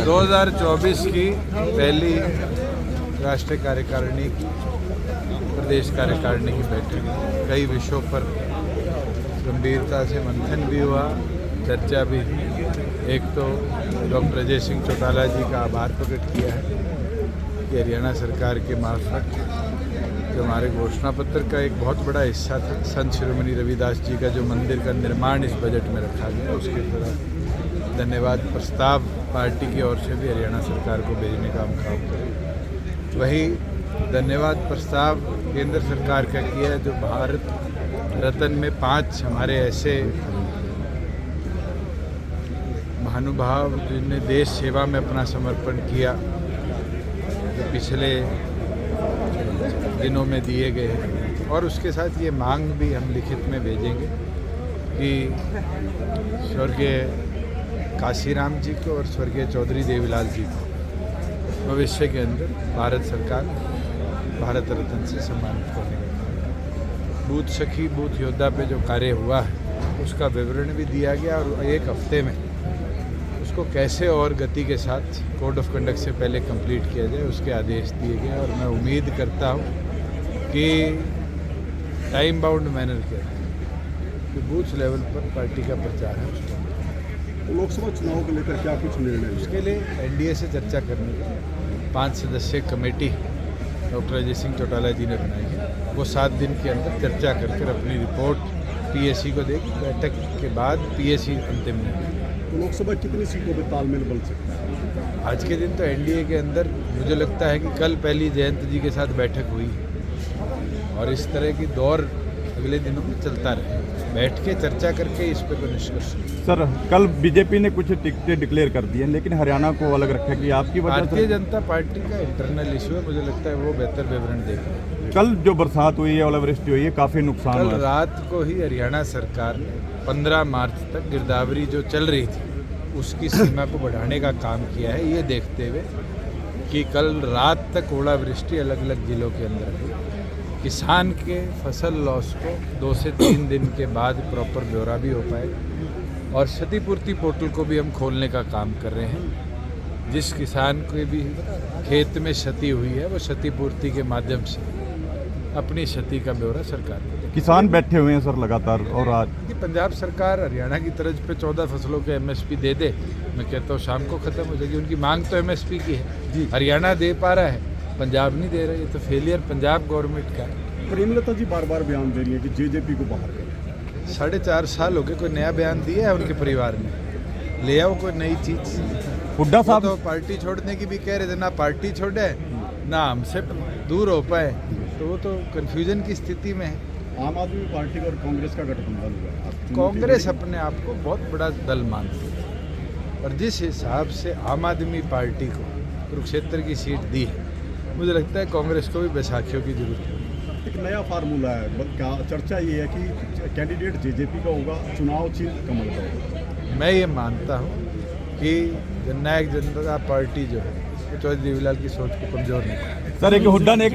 2024 की पहली राष्ट्रीय कार्यकारिणी की प्रदेश कार्यकारिणी की बैठक कई विषयों पर गंभीरता से मंथन भी हुआ, चर्चा भी। एक तो डॉक्टर अजय सिंह चौटाला जी का आभार प्रकट किया है कि हरियाणा सरकार के मार्फत जो हमारे घोषणा पत्र का एक बहुत बड़ा हिस्सा था, संत शिरोमणि रविदास जी का जो मंदिर का निर्माण इस बजट में रखा गया, उसके तरह धन्यवाद प्रस्ताव पार्टी की ओर से भी हरियाणा सरकार को भेजने का हम काम करें। वही धन्यवाद प्रस्ताव केंद्र सरकार का किया है, जो भारत रत्न में 5 हमारे ऐसे महानुभाव जिनने देश सेवा में अपना समर्पण किया, जो पिछले दिनों में दिए गए हैं। और उसके साथ ये मांग भी हम लिखित में भेजेंगे कि स्वर्गीय काशीराम जी को और स्वर्गीय चौधरी देवीलाल जी को भविष्य के अंदर भारत सरकार भारत रत्न से सम्मानित करने का बूथ सखी बूथ योद्धा पे जो कार्य हुआ है उसका विवरण भी दिया गया और एक हफ्ते में उसको कैसे और गति के साथ कोड ऑफ कंडक्ट से पहले कंप्लीट किया जाए उसके आदेश दिए गए। और मैं उम्मीद करता हूँ कि टाइम बाउंड मैनर के कि बूथ लेवल पर पार्टी का प्रचार है उसको लोकसभा चुनाव को लेकर क्या कुछ निर्णय, उसके लिए एनडीए से चर्चा करने के लिए 5 सदस्यीय कमेटी डॉक्टर अजय सिंह चौटाला जी ने बनाई है। वो 7 दिन के अंदर चर्चा कर अपनी रिपोर्ट पीएसी को देगी। बैठक के बाद पीएसी अंतिम निर्णय। तो लोकसभा कितनी सीटों पर तालमेल बन सकता है? आज के दिन तो एनडीए के अंदर मुझे लगता है कि कल पहली जयंत जी के साथ बैठक हुई और इस तरह की दौर अगले दिनों में चलता रहे, बैठ के चर्चा करके इस पे कोई निष्कर्ष। सर, कल बीजेपी ने कुछ टिकटें डिक्लेयर कर दी हैं, लेकिन हरियाणा को अलग रखा कि आपकी वजह से भारतीय जनता पार्टी का इंटरनल इशू है, मुझे लगता है वो बेहतर विवरण देगा। कल जो बरसात हुई है, ओलावृष्टि हुई है, काफ़ी नुकसान कल हुआ। रात को ही हरियाणा सरकार ने 15 मार्च तक गिरदावरी जो चल रही थी उसकी सीमा को बढ़ाने का काम किया है, ये देखते हुए कि कल रात तक ओलावृष्टि अलग अलग जिलों के अंदर हुई। किसान के फसल लॉस को 2 से 3 दिन के बाद प्रॉपर ब्यौरा भी हो पाएगा। और क्षतिपूर्ति पोर्टल को भी हम खोलने का काम कर रहे हैं। जिस किसान को भी खेत में क्षति हुई है वो क्षतिपूर्ति के माध्यम से अपनी क्षति का ब्यौरा सरकार को देगी। किसान बैठे हुए हैं सर लगातार, और आज पंजाब सरकार हरियाणा की तर्ज पे 14 फसलों के एमएसपी दे दे, मैं कहता हूँ शाम को खत्म हो जाएगी। उनकी मांग तो एमएसपी की है, हरियाणा दे पा रहा है, पंजाब नहीं दे रही है, तो फेलियर पंजाब गवर्नमेंट का है। प्रेमलता जी बार बार बयान दे रही है कि जेजेपी को बाहर करें। 4.5 साल हो गए, कोई नया बयान दिया है उनके परिवार ने? ले आओ कोई नई चीज। हुड्डा साहब तो पार्टी छोड़ने की भी कह रहे थे, ना पार्टी छोड़े ना हमसे दूर हो पाए, तो वो तो कन्फ्यूजन की स्थिति में है। आम आदमी पार्टी और कांग्रेस का गठबंधन हुआ है। कांग्रेस अपने आप को बहुत बड़ा दल मानती है और जिस हिसाब से आम आदमी पार्टी को कुरुक्षेत्र की सीट दी है, मुझे लगता है कांग्रेस को भी बैसाखियों की जरूरत है। एक नया फार्मूला है, क्या चर्चा ये है कि कैंडिडेट जेजेपी का होगा, चुनाव चिन्ह कमल का होगा। मैं ये मानता हूँ कि जननायक जनता पार्टी जो है वो चौधरी देवीलाल की सोच को कमजोर नहीं। सर, एक हुड्डा ने